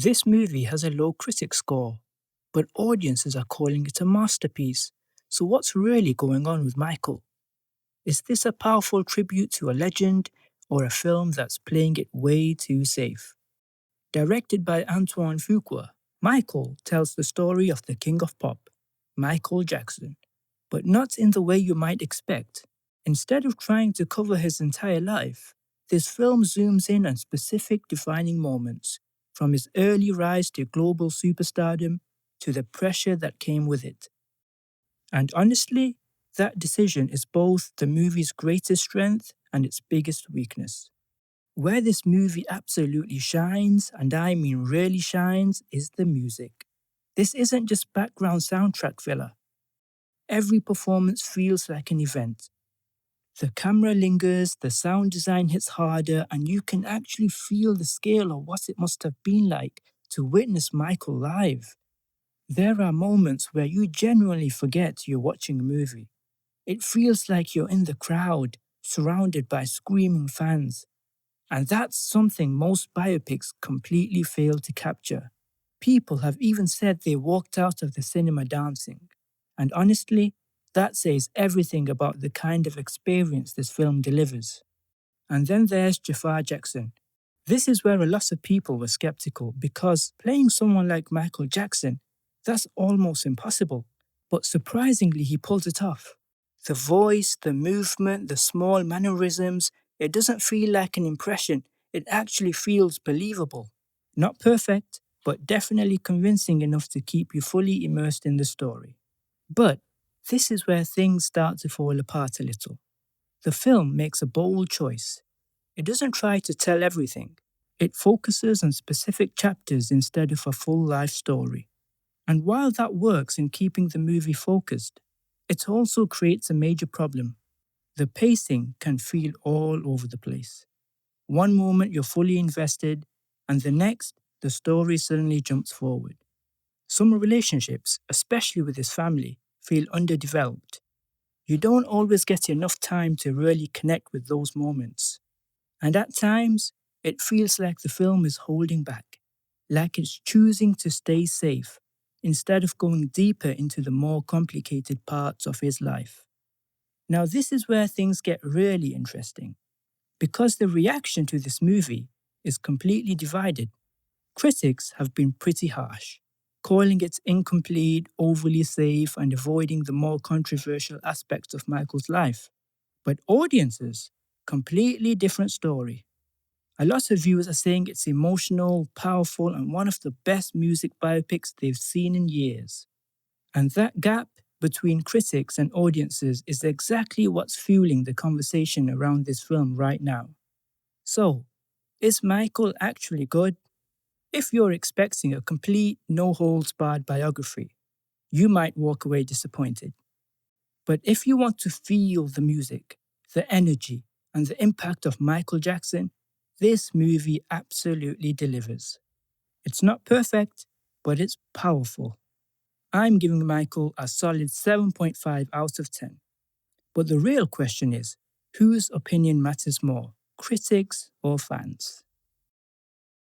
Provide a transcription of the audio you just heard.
This movie has a low critic score, but audiences are calling it a masterpiece. So, what's really going on with Michael? Is this a powerful tribute to a legend or a film that's playing it way too safe? Directed by Antoine Fuqua, Michael tells the story of the king of pop, Michael Jackson, but not in the way you might expect. Instead of trying to cover his entire life, this film zooms in on specific defining moments, from his early rise to global superstardom to the pressure that came with it. And honestly, that decision is both the movie's greatest strength and its biggest weakness. Where this movie absolutely shines, and I mean really shines, is the music. This isn't just background soundtrack filler. Every performance feels like an event. The camera lingers, the sound design hits harder, and you can actually feel the scale of what it must have been like to witness Michael live. There are moments where you genuinely forget you're watching a movie. It feels like you're in the crowd, surrounded by screaming fans. And that's something most biopics completely fail to capture. People have even said they walked out of the cinema dancing. And honestly, that says everything about the kind of experience this film delivers. And then there's Jaafar Jackson. This is where a lot of people were skeptical because playing someone like Michael Jackson, that's almost impossible. But surprisingly, he pulled it off. The voice, the movement, the small mannerisms, it doesn't feel like an impression. It actually feels believable. Not perfect, but definitely convincing enough to keep you fully immersed in the story. But this is where things start to fall apart a little. The film makes a bold choice. It doesn't try to tell everything. It focuses on specific chapters instead of a full life story. And while that works in keeping the movie focused, it also creates a major problem. The pacing can feel all over the place. One moment you're fully invested, and the next, the story suddenly jumps forward. Some relationships, especially with his family, feel underdeveloped. You don't always get enough time to really connect with those moments. And at times, it feels like the film is holding back, like it's choosing to stay safe instead of going deeper into the more complicated parts of his life. Now, this is where things get really interesting, because the reaction to this movie is completely divided. Critics have been pretty harsh, calling it incomplete, overly safe, and avoiding the more controversial aspects of Michael's life. But audiences, completely different story. A lot of viewers are saying it's emotional, powerful, and one of the best music biopics they've seen in years. And that gap between critics and audiences is exactly what's fueling the conversation around this film right now. So, is Michael actually good? If you're expecting a complete, no holds barred biography, you might walk away disappointed. But if you want to feel the music, the energy, and the impact of Michael Jackson, this movie absolutely delivers. It's not perfect, but it's powerful. I'm giving Michael a solid 7.5 out of 10. But the real question is, whose opinion matters more, critics or fans?